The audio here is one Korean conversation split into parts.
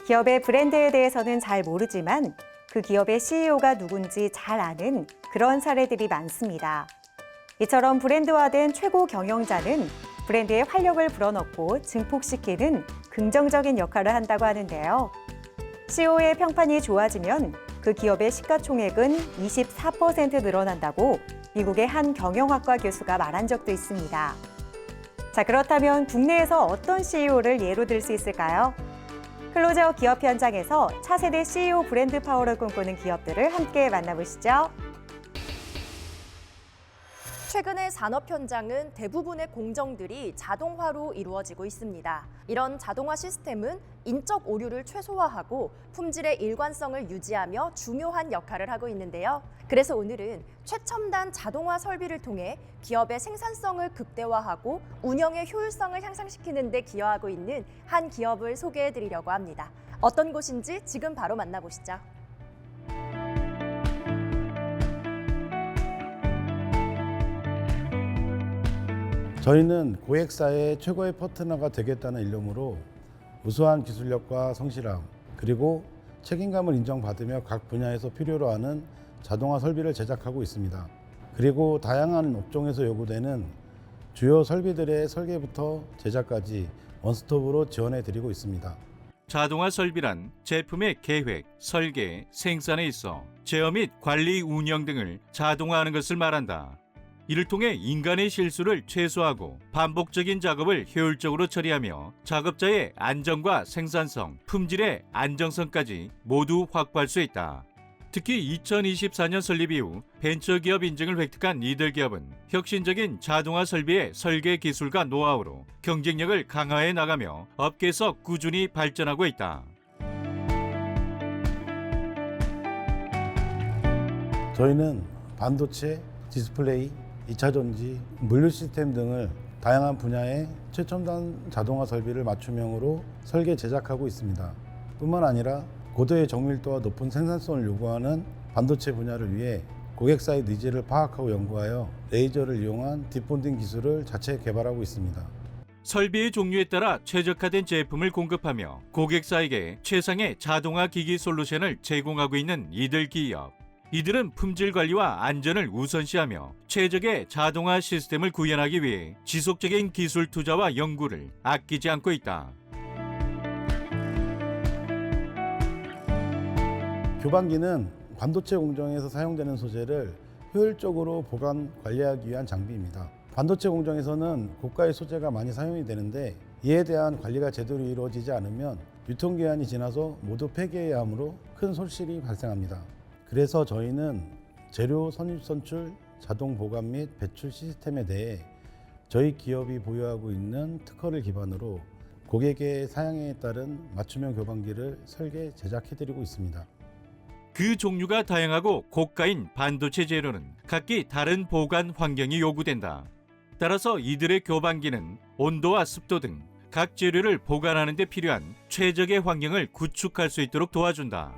기업의 브랜드에 대해서는 잘 모르지만 그 기업의 CEO가 누군지 잘 아는 그런 사례들이 많습니다. 이처럼 브랜드화된 최고 경영자는 브랜드의 활력을 불어넣고 증폭시키는 긍정적인 역할을 한다고 하는데요. CEO의 평판이 좋아지면 그 기업의 시가총액은 24% 늘어난다고 미국의 한 경영학과 교수가 말한 적도 있습니다. 자, 그렇다면 국내에서 어떤 CEO를 예로 들 수 있을까요? 클로즈업 기업 현장에서 차세대 CEO 브랜드 파워를 꿈꾸는 기업들을 함께 만나보시죠. 최근의 산업 현장은 대부분의 공정들이 자동화로 이루어지고 있습니다. 이런 자동화 시스템은 인적 오류를 최소화하고 품질의 일관성을 유지하며 중요한 역할을 하고 있는데요. 그래서 오늘은 최첨단 자동화 설비를 통해 기업의 생산성을 극대화하고 운영의 효율성을 향상시키는 데 기여하고 있는 한 기업을 소개해 드리려고 합니다. 어떤 곳인지 지금 바로 만나보시죠. 저희는 고객사의 최고의 파트너가 되겠다는 일념으로 우수한 기술력과 성실함, 그리고 책임감을 인정받으며 각 분야에서 필요로 하는 자동화 설비를 제작하고 있습니다. 그리고 다양한 업종에서 요구되는 주요 설비들의 설계부터 제작까지 원스톱으로 지원해 드리고 있습니다. 자동화 설비란 제품의 계획, 설계, 생산에 있어 제어 및 관리, 운영 등을 자동화하는 것을 말한다. 이를 통해 인간의 실수를 최소화하고 반복적인 작업을 효율적으로 처리하며 작업자의 안전과 생산성, 품질의 안정성까지 모두 확보할 수 있다. 특히 2024년 설립 이후 벤처기업 인증을 획득한 이들 기업은 혁신적인 자동화 설비의 설계 기술과 노하우로 경쟁력을 강화해 나가며 업계에서 꾸준히 발전하고 있다. 저희는 반도체, 디스플레이, 2차 전지, 물류 시스템 등을 다양한 분야의 최첨단 자동화 설비를 맞춤형으로 설계 제작하고 있습니다. 뿐만 아니라 고도의 정밀도와 높은 생산성을 요구하는 반도체 분야를 위해 고객사의 니즈를 파악하고 연구하여 레이저를 이용한 딥본딩 기술을 자체 개발하고 있습니다. 설비의 종류에 따라 최적화된 제품을 공급하며 고객사에게 최상의 자동화 기기 솔루션을 제공하고 있는 이들 기업. 이들은 품질 관리와 안전을 우선시하며 최적의 자동화 시스템을 구현하기 위해 지속적인 기술 투자와 연구를 아끼지 않고 있다. 교반기는 반도체 공정에서 사용되는 소재를 효율적으로 보관, 관리하기 위한 장비입니다. 반도체 공정에서는 고가의 소재가 많이 사용이 되는데 이에 대한 관리가 제대로 이루어지지 않으면 유통기한이 지나서 모두 폐기해야 하므로 큰 손실이 발생합니다. 그래서 저희는 재료 선입 선출, 자동 보관 및 배출 시스템에 대해 저희 기업이 보유하고 있는 특허를 기반으로 고객의 사양에 따른 맞춤형 교반기를 설계, 제작해드리고 있습니다. 그 종류가 다양하고 고가인 반도체 재료는 각기 다른 보관 환경이 요구된다. 따라서 이들의 교반기는 온도와 습도 등 각 재료를 보관하는 데 필요한 최적의 환경을 구축할 수 있도록 도와준다.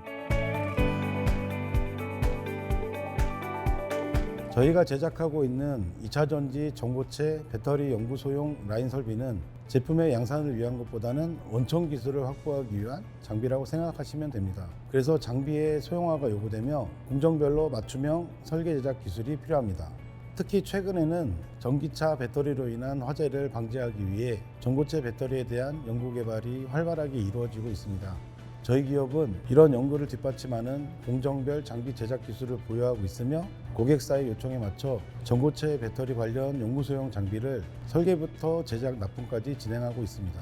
저희가 제작하고 있는 2차 전지, 전고체, 배터리 연구소용 라인 설비는 제품의 양산을 위한 것보다는 원천 기술을 확보하기 위한 장비라고 생각하시면 됩니다. 그래서 장비의 소형화가 요구되며 공정별로 맞춤형 설계 제작 기술이 필요합니다. 특히 최근에는 전기차 배터리로 인한 화재를 방지하기 위해 전고체 배터리에 대한 연구 개발이 활발하게 이루어지고 있습니다. 저희 기업은 이런 연구를 뒷받침하는 공정별 장비 제작 기술을 보유하고 있으며 고객사의 요청에 맞춰 전고체 배터리 관련 연구소용 장비를 설계부터 제작 납품까지 진행하고 있습니다.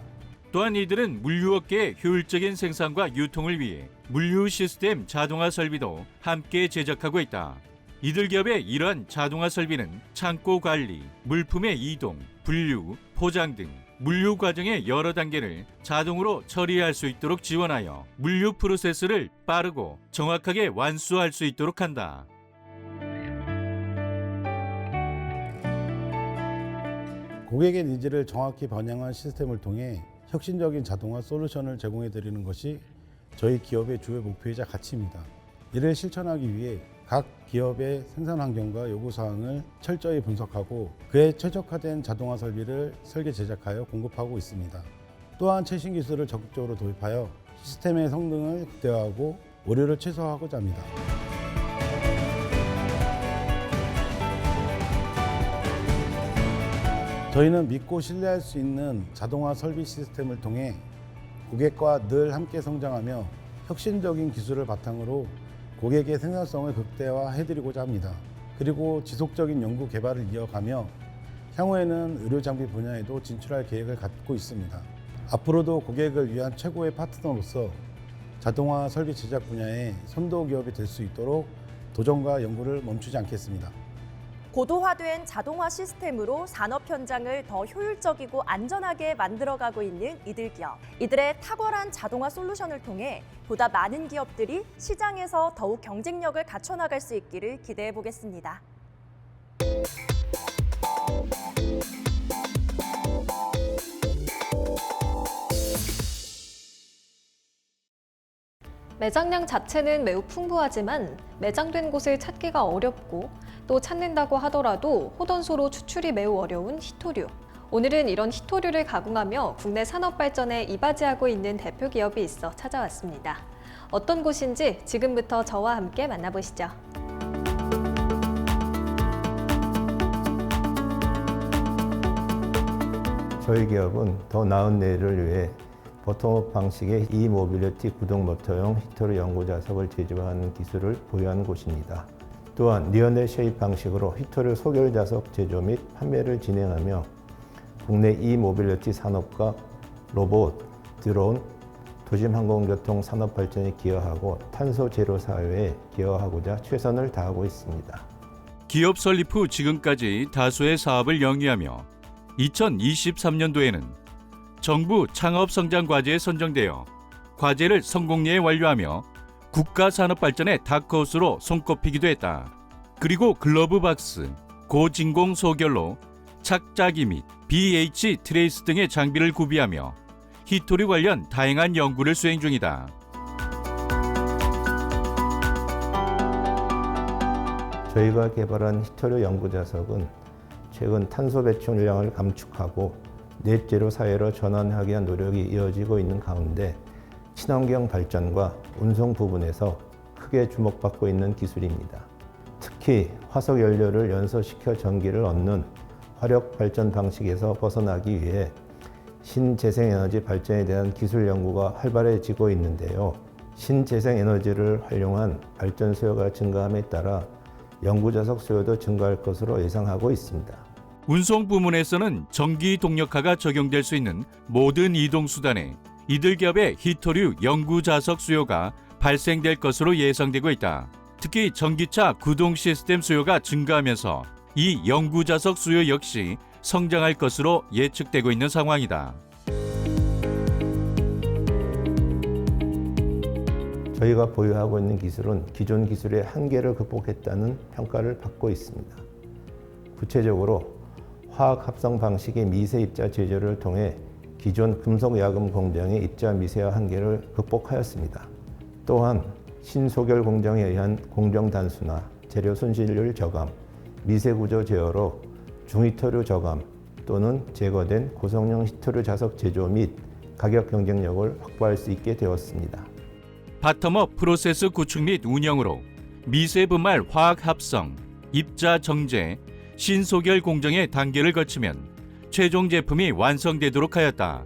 또한 이들은 물류업계의 효율적인 생산과 유통을 위해 물류 시스템 자동화 설비도 함께 제작하고 있다. 이들 기업의 이러한 자동화 설비는 창고 관리, 물품의 이동, 분류, 포장 등 물류 과정의 여러 단계를 자동으로 처리할 수 있도록 지원하여 물류 프로세스를 빠르고 정확하게 완수할 수 있도록 한다. 고객의 니즈를 정확히 반영한 시스템을 통해 혁신적인 자동화 솔루션을 제공해 드리는 것이 저희 기업의 주요 목표이자 가치입니다. 이를 실천하기 위해 각 기업의 생산 환경과 요구사항을 철저히 분석하고 그에 최적화된 자동화 설비를 설계 제작하여 공급하고 있습니다. 또한 최신 기술을 적극적으로 도입하여 시스템의 성능을 극대화하고 오류를 최소화하고자 합니다. 저희는 믿고 신뢰할 수 있는 자동화 설비 시스템을 통해 고객과 늘 함께 성장하며 혁신적인 기술을 바탕으로 고객의 생산성을 극대화해드리고자 합니다. 그리고 지속적인 연구 개발을 이어가며 향후에는 의료 장비 분야에도 진출할 계획을 갖고 있습니다. 앞으로도 고객을 위한 최고의 파트너로서 자동화 설비 제작 분야의 선도 기업이 될 수 있도록 도전과 연구를 멈추지 않겠습니다. 고도화된 자동화 시스템으로 산업 현장을 더 효율적이고 안전하게 만들어가고 있는 이들 기업. 이들의 탁월한 자동화 솔루션을 통해 보다 많은 기업들이 시장에서 더욱 경쟁력을 갖춰나갈 수 있기를 기대해 보겠습니다. 매장량 자체는 매우 풍부하지만 매장된 곳을 찾기가 어렵고 또 찾는다고 하더라도 호던소로 추출이 매우 어려운 히토류. 오늘은 이런 히토류를 가공하며 국내 산업 발전에 이바지하고 있는 대표 기업이 있어 찾아왔습니다. 어떤 곳인지 지금부터 저와 함께 만나보시죠. 저희 기업은 더 나은 내일을 위해 버텀업 방식의 e-모빌리티 구동 모터용 히토류 연구 자석을 제조하는 기술을 보유한 곳입니다. 또한 니어넷 쉐입 방식으로 히토류 소결 자석 제조 및 판매를 진행하며 국내 e-모빌리티 산업과 로봇, 드론, 도심 항공교통 산업 발전에 기여하고 탄소 제로 사회에 기여하고자 최선을 다하고 있습니다. 기업 설립 후 지금까지 다수의 사업을 영위하며 2023년도에는 정부 창업 성장 과제에 선정되어 과제를 성공리에 완료하며 국가 산업 발전의 다크호스로 손꼽히기도 했다. 그리고 글러브박스, 고진공 소결로 착자기 및 BH 트레이스 등의 장비를 구비하며 히토류 관련 다양한 연구를 수행 중이다. 저희가 개발한 히토류 연구 자석은 최근 탄소 배출량을 감축하고 넷제로 사회로 전환하기 위한 노력이 이어지고 있는 가운데 친환경 발전과 운송 부분에서 크게 주목받고 있는 기술입니다. 특히 화석 연료를 연소시켜 전기를 얻는 화력 발전 방식에서 벗어나기 위해 신재생에너지 발전에 대한 기술 연구가 활발해지고 있는데요. 신재생에너지를 활용한 발전 수요가 증가함에 따라 연구 자석 수요도 증가할 것으로 예상하고 있습니다. 운송 부문에서는 전기 동력화가 적용될 수 있는 모든 이동 수단에 이들 기업의 히토류 연구 자석 수요가 발생될 것으로 예상되고 있다. 특히 전기차 구동 시스템 수요가 증가하면서 이 연구 자석 수요 역시 성장할 것으로 예측되고 있는 상황이다. 저희가 보유하고 있는 기술은 기존 기술의 한계를 극복했다는 평가를 받고 있습니다. 구체적으로 화학 합성 방식의 미세 입자 제조를 통해 기존 금속 야금 공정의 입자 미세화 한계를 극복하였습니다. 또한 신소결 공정에 의한 공정 단순화, 재료 손실률 저감, 미세 구조 제어로 중히토류 저감 또는 제거된 고성능 히토류 자석 제조 및 가격 경쟁력을 확보할 수 있게 되었습니다. 바텀업 프로세스 구축 및 운영으로 미세 분말 화학 합성, 입자 정제, 신소결 공정의 단계를 거치면 최종 제품이 완성되도록 하였다.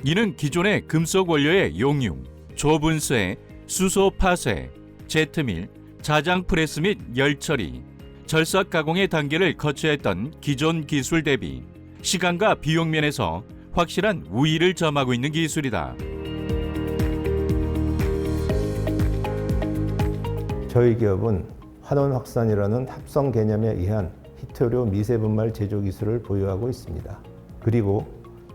이는 기존의 금속 원료의 용융, 조분쇄, 수소 파쇄, 제트밀, 자장 프레스 및 열 처리, 절삭 가공의 단계를 거쳐야 했던 기존 기술 대비 시간과 비용 면에서 확실한 우위를 점하고 있는 기술이다. 저희 기업은 환원 확산이라는 합성 개념에 의한 히토류 미세 분말 제조 기술을 보유하고 있습니다. 그리고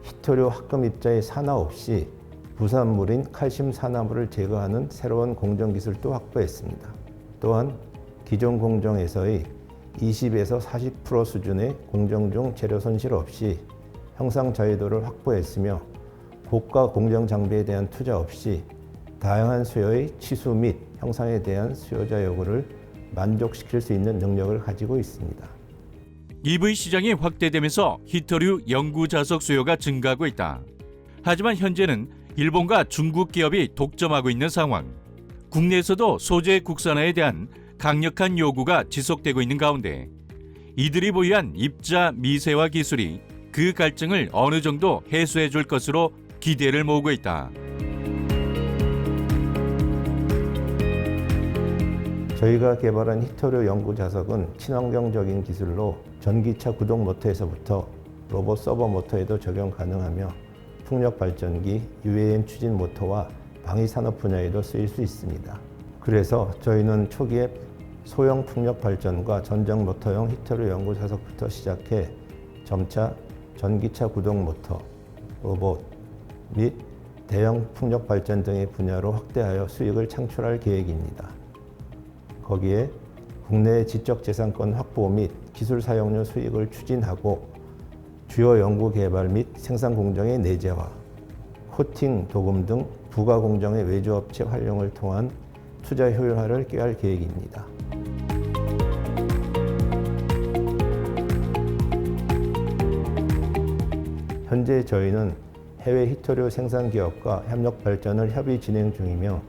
히토류 합금 입자의 산화 없이 부산물인 칼슘 산화물을 제거하는 새로운 공정 기술도 확보했습니다. 또한 기존 공정에서의 20에서 40% 수준의 공정 중 재료 손실 없이 형상 자유도를 확보했으며 고가 공정 장비에 대한 투자 없이 다양한 수요의 치수 및 형상에 대한 수요자 요구를 만족시킬 수 있는 능력을 가지고 있습니다. EV 시장이 확대되면서 히토류 연구 자석 수요가 증가하고 있다. 하지만 현재는 일본과 중국 기업이 독점하고 있는 상황. 국내에서도 소재 국산화에 대한 강력한 요구가 지속되고 있는 가운데 이들이 보유한 입자 미세화 기술이 그 갈증을 어느 정도 해소해 줄 것으로 기대를 모으고 있다. 저희가 개발한 히토류 연구 자석은 친환경적인 기술로 전기차 구동 모터에서부터 로봇 서버 모터에도 적용 가능하며 풍력 발전기, UAM 추진 모터와 방위 산업 분야에도 쓰일 수 있습니다. 그래서 저희는 초기에 소형 풍력 발전과 전장 모터용 히토류 연구 자석부터 시작해 점차 전기차 구동 모터, 로봇 및 대형 풍력 발전 등의 분야로 확대하여 수익을 창출할 계획입니다. 거기에 국내 지적재산권 확보 및 기술 사용료 수익을 추진하고 주요 연구 개발 및 생산 공정의 내재화, 코팅, 도금 등 부가 공정의 외주업체 활용을 통한 투자 효율화를 꾀할 계획입니다. 현재 저희는 해외 히토류 생산 기업과 협력 발전을 협의 진행 중이며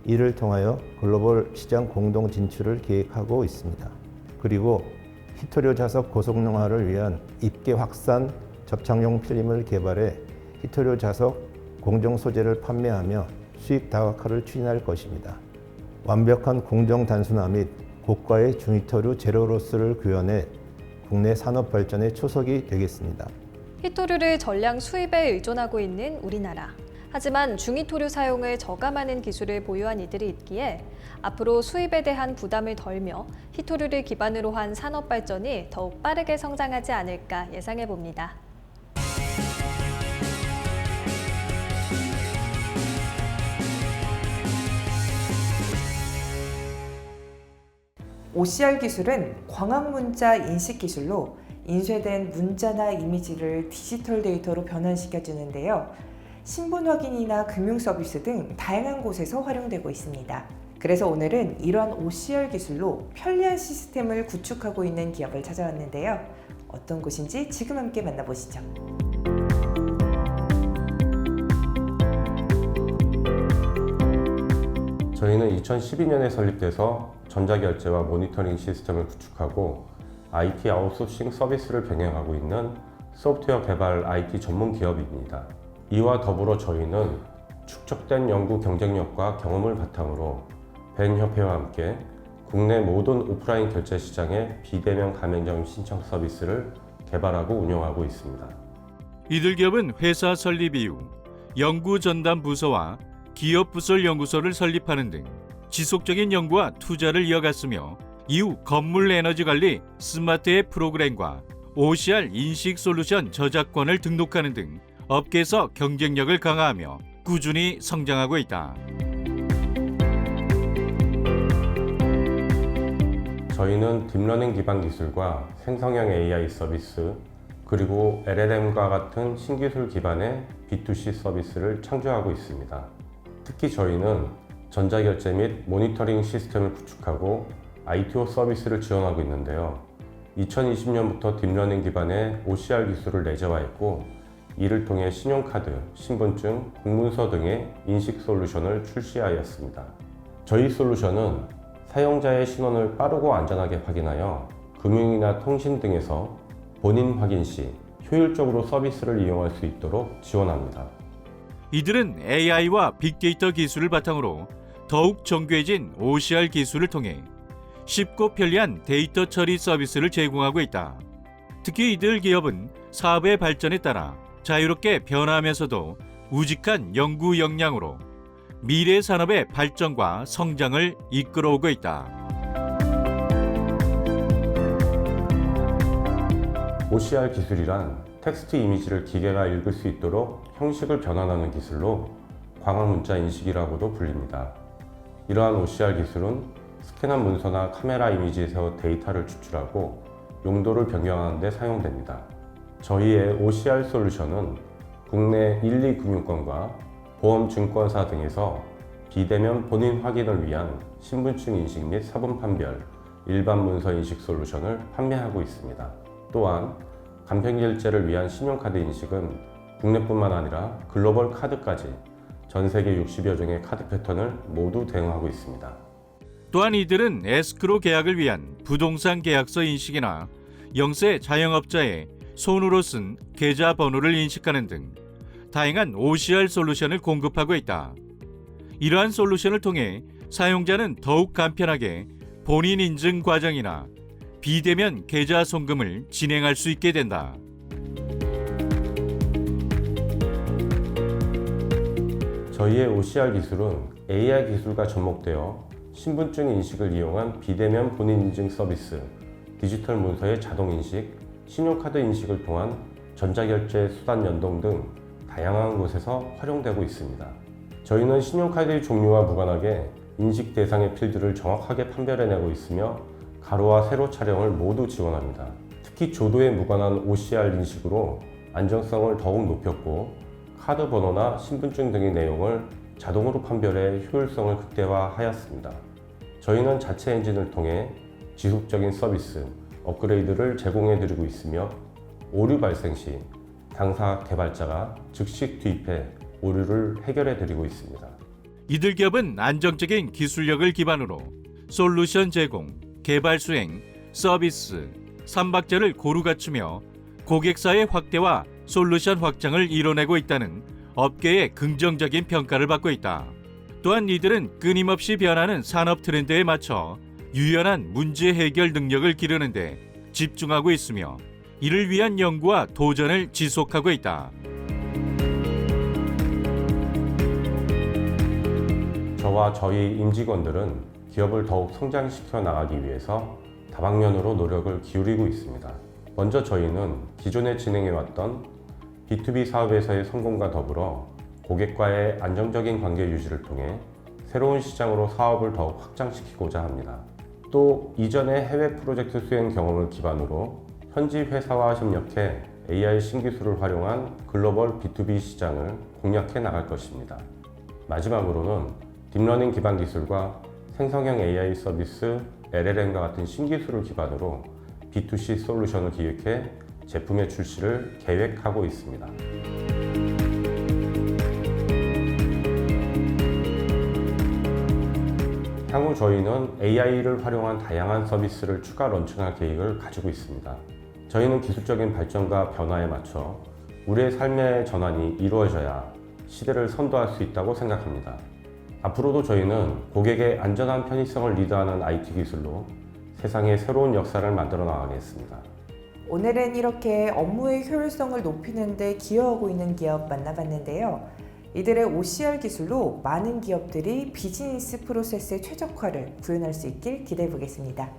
이를 통하여 글로벌 시장 공동 진출을 계획하고 있습니다. 그리고 히토류 자석 고성능화를 위한 입게 확산 접착용 필름을 개발해 히토류 자석 공정 소재를 판매하며 수익 다각화를 추진할 것입니다. 완벽한 공정 단순화 및 고가의 중히토류 제로로스를 구현해 국내 산업 발전의 초석이 되겠습니다. 히토류를 전량 수입에 의존하고 있는 우리나라. 하지만 중히토류 사용을 저감하는 기술을 보유한 이들이 있기에 앞으로 수입에 대한 부담을 덜며 히토류를 기반으로 한 산업 발전이 더욱 빠르게 성장하지 않을까 예상해 봅니다. OCR 기술은 광학 문자 인식 기술로 인쇄된 문자나 이미지를 디지털 데이터로 변환시켜 주는데요. 신분 확인이나 금융 서비스 등 다양한 곳에서 활용되고 있습니다. 그래서 오늘은 이러한 OCR 기술로 편리한 시스템을 구축하고 있는 기업을 찾아왔는데요. 어떤 곳인지 지금 함께 만나보시죠. 저희는 2012년에 설립돼서 전자결제와 모니터링 시스템을 구축하고 IT 아웃소싱 서비스를 병행하고 있는 소프트웨어 개발 IT 전문 기업입니다. 이와 더불어 저희는 축적된 연구 경쟁력과 경험을 바탕으로 벤협회와 함께 국내 모든 오프라인 결제 시장의 비대면 가맹점 신청 서비스를 개발하고 운영하고 있습니다. 이들 기업은 회사 설립 이후 연구 전담 부서와 기업 부설 연구소를 설립하는 등 지속적인 연구와 투자를 이어갔으며 이후 건물 에너지 관리 스마트 앱 프로그램과 OCR 인식 솔루션 저작권을 등록하는 등 업계에서 경쟁력을 강화하며 꾸준히 성장하고 있다. 저희는 딥러닝 기반 기술과 생성형 AI 서비스, 그리고 LLM과 같은 신기술 기반의 B2C 서비스를 창조하고 있습니다. 특히 저희는 전자결제 및 모니터링 시스템을 구축하고 ITO 서비스를 지원하고 있는데요. 2020년부터 딥러닝 기반의 OCR 기술을 내재화했고 이를 통해 신용카드, 신분증, 공문서 등의 인식 솔루션을 출시하였습니다. 저희 솔루션은 사용자의 신원을 빠르고 안전하게 확인하여 금융이나 통신 등에서 본인 확인 시 효율적으로 서비스를 이용할 수 있도록 지원합니다. 이들은 AI와 빅데이터 기술을 바탕으로 더욱 정교해진 OCR 기술을 통해 쉽고 편리한 데이터 처리 서비스를 제공하고 있다. 특히 이들 기업은 사업의 발전에 따라 자유롭게 변화하면서도 우직한 연구 역량으로 미래 산업의 발전과 성장을 이끌어오고 있다. OCR 기술이란 텍스트 이미지를 기계가 읽을 수 있도록 형식을 변환하는 기술로 광학 문자 인식이라고도 불립니다. 이러한 OCR 기술은 스캔한 문서나 카메라 이미지에서 데이터를 추출하고 용도를 변경하는 데 사용됩니다. 저희의 OCR 솔루션은 국내 1, 2금융권과 보험증권사 등에서 비대면 본인 확인을 위한 신분증 인식 및 사본 판별, 일반 문서 인식 솔루션을 판매하고 있습니다. 또한 간편결제를 위한 신용카드 인식은 국내뿐만 아니라 글로벌 카드까지 전 세계 60여 종의 카드 패턴을 모두 대응하고 있습니다. 또한 이들은 에스크로 계약을 위한 부동산 계약서 인식이나 영세 자영업자의 손으로 쓴 계좌 번호를 인식하는 등 다양한 OCR 솔루션을 공급하고 있다. 이러한 솔루션을 통해 사용자는 더욱 간편하게 본인 인증 과정이나 비대면 계좌 송금을 진행할 수 있게 된다. 저희의 OCR 기술은 AI 기술과 접목되어 신분증 인식을 이용한 비대면 본인 인증 서비스, 디지털 문서의 자동 인식, 신용카드 인식을 통한 전자결제 수단 연동 등 다양한 곳에서 활용되고 있습니다. 저희는 신용카드의 종류와 무관하게 인식 대상의 필드를 정확하게 판별해내고 있으며 가로와 세로 촬영을 모두 지원합니다. 특히 조도에 무관한 OCR 인식으로 안정성을 더욱 높였고 카드 번호나 신분증 등의 내용을 자동으로 판별해 효율성을 극대화하였습니다. 저희는 자체 엔진을 통해 지속적인 서비스, 업그레이드를 제공해드리고 있으며 오류 발생 시 당사 개발자가 즉시 투입해 오류를 해결해드리고 있습니다. 이들 기업은 안정적인 기술력을 기반으로 솔루션 제공, 개발 수행, 서비스, 삼박자를 고루 갖추며 고객사의 확대와 솔루션 확장을 이뤄내고 있다는 업계의 긍정적인 평가를 받고 있다. 또한 이들은 끊임없이 변하는 산업 트렌드에 맞춰 유연한 문제 해결 능력을 기르는 데 집중하고 있으며 이를 위한 연구와 도전을 지속하고 있다. 저와 저희 임직원들은 기업을 더욱 성장시켜 나가기 위해서 다방면으로 노력을 기울이고 있습니다. 먼저 저희는 기존에 진행해왔던 B2B 사업에서의 성공과 더불어 고객과의 안정적인 관계 유지를 통해 새로운 시장으로 사업을 더욱 확장시키고자 합니다. 또 이전의 해외 프로젝트 수행 경험을 기반으로 현지 회사와 협력해 AI 신기술을 활용한 글로벌 B2B 시장을 공략해 나갈 것입니다. 마지막으로는 딥러닝 기반 기술과 생성형 AI 서비스, LLM과 같은 신기술을 기반으로 B2C 솔루션을 기획해 제품의 출시를 계획하고 있습니다. 향후 저희는 AI를 활용한 다양한 서비스를 추가 런칭할 계획을 가지고 있습니다. 저희는 기술적인 발전과 변화에 맞춰 우리의 삶의 전환이 이루어져야 시대를 선도할 수 있다고 생각합니다. 앞으로도 저희는 고객의 안전한 편의성을 리드하는 IT 기술로 세상의 새로운 역사를 만들어 나가겠습니다. 오늘은 이렇게 업무의 효율성을 높이는 데 기여하고 있는 기업 만나봤는데요. 이들의 OCR 기술로 많은 기업들이 비즈니스 프로세스의 최적화를 구현할 수 있길 기대해 보겠습니다.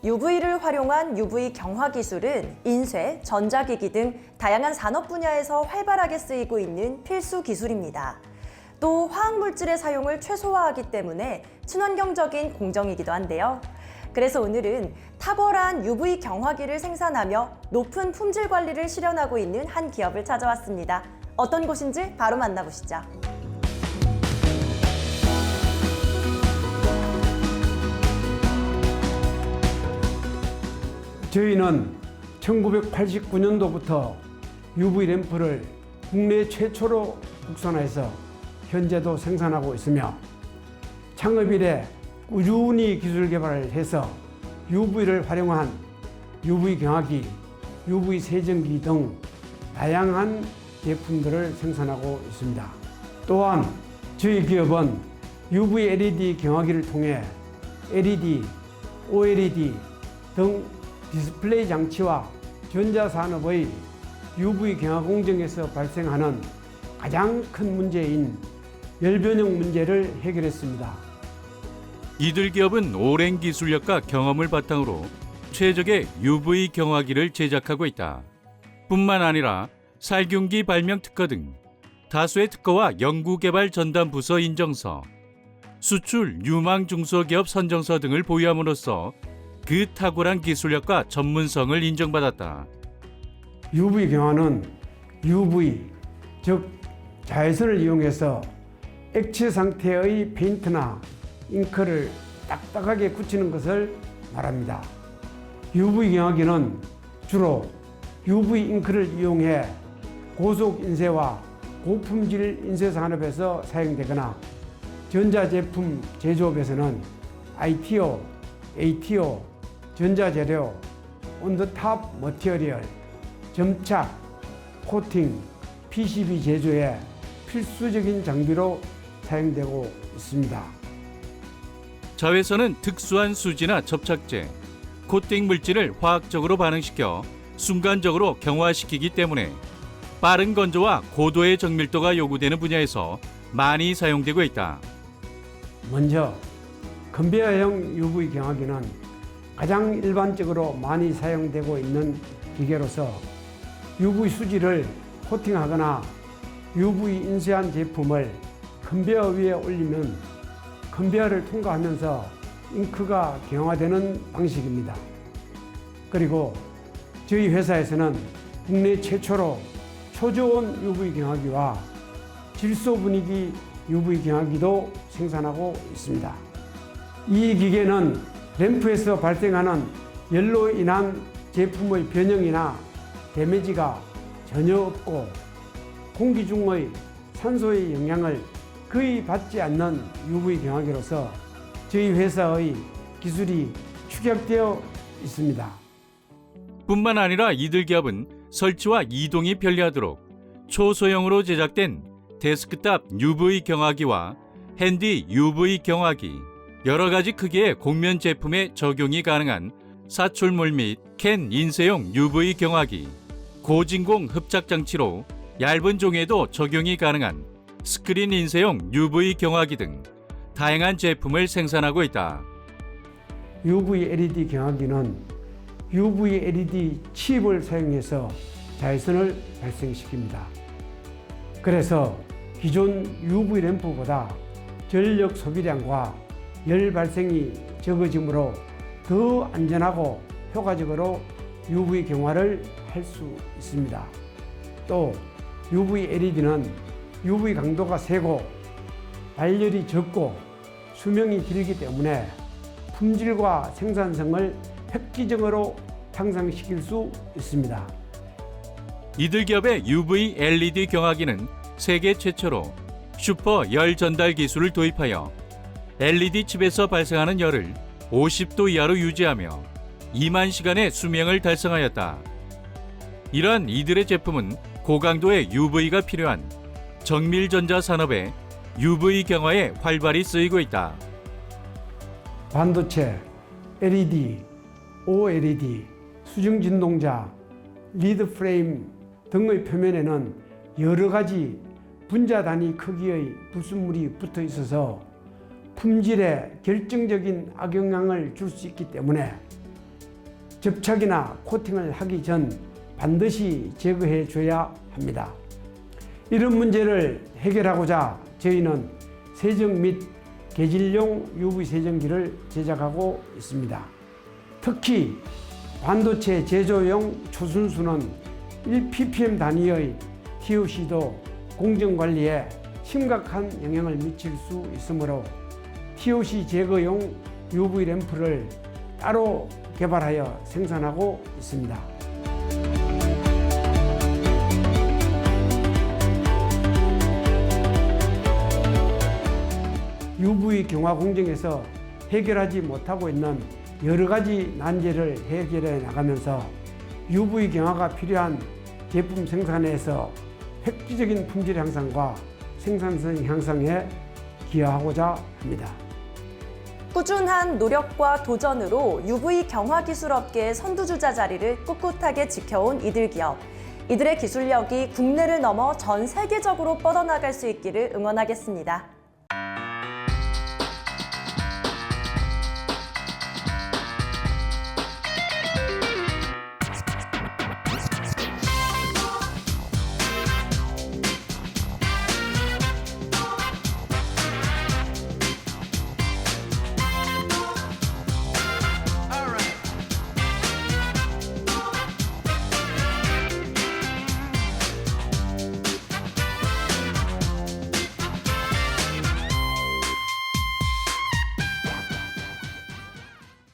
UV를 활용한 UV 경화 기술은 인쇄, 전자기기 등 다양한 산업 분야에서 활발하게 쓰이고 있는 필수 기술입니다. 또 화학물질의 사용을 최소화하기 때문에 친환경적인 공정이기도 한데요. 그래서 오늘은 탁월한 UV 경화기를 생산하며 높은 품질 관리를 실현하고 있는 한 기업을 찾아왔습니다. 어떤 곳인지 바로 만나보시죠. 저희는 1989년도부터 UV 램프를 국내 최초로 국산화해서 현재도 생산하고 있으며 창업 이래 꾸준히 기술 개발을 해서 UV를 활용한 UV 경화기, UV 세정기 등 다양한 제품들을 생산하고 있습니다. 또한 저희 기업은 UV LED 경화기를 통해 LED, OLED 등 디스플레이 장치와 전자산업의 UV 경화 공정에서 발생하는 가장 큰 문제인 열변형 문제를 해결했습니다. 이들 기업은 오랜 기술력과 경험을 바탕으로 최적의 UV 경화기를 제작하고 있다. 뿐만 아니라 살균기 발명 특허 등 다수의 특허와 연구개발 전담 부서 인정서, 수출 유망 중소기업 선정서 등을 보유함으로써 그 탁월한 기술력과 전문성을 인정받았다. UV 경화는 UV, 즉 자외선을 이용해서 액체 상태의 페인트나 잉크를 딱딱하게 굳히는 것을 말합니다. UV 경화기는 주로 UV 잉크를 이용해 고속 인쇄와 고품질 인쇄 산업에서 사용되거나 전자제품 제조업에서는 ITO, ATO, 전자재료, 온더탑 머티리얼, 점착, 코팅, PCB 제조에 필수적인 장비로 사용되고 있습니다. 자외선은 특수한 수지나 접착제, 코팅 물질을 화학적으로 반응시켜 순간적으로 경화시키기 때문에 빠른 건조와 고도의 정밀도가 요구되는 분야에서 많이 사용되고 있다. 먼저 컨베어형 UV 경화기는 가장 일반적으로 많이 사용되고 있는 기계로서 UV 수지를 코팅하거나 UV 인쇄한 제품을 컨베어 위에 올리면 컨베어를 통과하면서 잉크가 경화되는 방식입니다. 그리고 저희 회사에서는 국내 최초로 초저온 UV 경화기와 질소 분위기 UV 경화기도 생산하고 있습니다. 이 기계는 램프에서 발생하는 열로 인한 제품의 변형이나 데미지가 전혀 없고 공기 중의 산소의 영향을 거의 받지 않는 UV 경화기로서 저희 회사의 기술이 축약되어 있습니다. 뿐만 아니라 이들 기업은 설치와 이동이 편리하도록 초소형으로 제작된 데스크탑 UV 경화기와 핸디 UV 경화기, 여러 가지 크기의 곡면 제품에 적용이 가능한 사출물 및 캔 인쇄용 UV 경화기, 고진공 흡착 장치로 얇은 종이에도 적용이 가능한 스크린 인쇄용 UV 경화기 등 다양한 제품을 생산하고 있다. UV LED 경화기는 UV LED 칩을 사용해서 자외선을 발생시킵니다. 그래서 기존 UV 램프보다 전력 소비량과 열 발생이 적어지므로 더 안전하고 효과적으로 UV 경화를 할 수 있습니다. 또 UV LED는 UV 강도가 세고 발열이 적고 수명이 길기 때문에 품질과 생산성을 획기적으로 향상시킬 수 있습니다. 이들 기업의 UV LED 경화기는 세계 최초로 슈퍼 열 전달 기술을 도입하여 LED 칩에서 발생하는 열을 50도 이하로 유지하며 2만 시간의 수명을 달성하였다. 이러한 이들의 제품은 고강도의 UV가 필요한 정밀전자 산업의 UV 경화에 활발히 쓰이고 있다. 반도체, LED, OLED, 수중 진동자, 리드 프레임 등의 표면에는 여러 가지 분자 단위 크기의 불순물이 붙어 있어서 품질에 결정적인 악영향을 줄 수 있기 때문에 접착이나 코팅을 하기 전 반드시 제거해 줘야 합니다. 이런 문제를 해결하고자 저희는 세정 및 개질용 UV 세정기를 제작하고 있습니다. 특히 반도체 제조용 초순수는 1ppm 단위의 TOC도 공정관리에 심각한 영향을 미칠 수 있으므로 TOC 제거용 UV 램프를 따로 개발하여 생산하고 있습니다. UV 경화 공정에서 해결하지 못하고 있는 여러 가지 난제를 해결해 나가면서 UV 경화가 필요한 제품 생산에서 획기적인 품질 향상과 생산성 향상에 기여하고자 합니다. 꾸준한 노력과 도전으로 UV 경화 기술 업계의 선두주자 자리를 꿋꿋하게 지켜온 이들 기업. 이들의 기술력이 국내를 넘어 전 세계적으로 뻗어나갈 수 있기를 응원하겠습니다.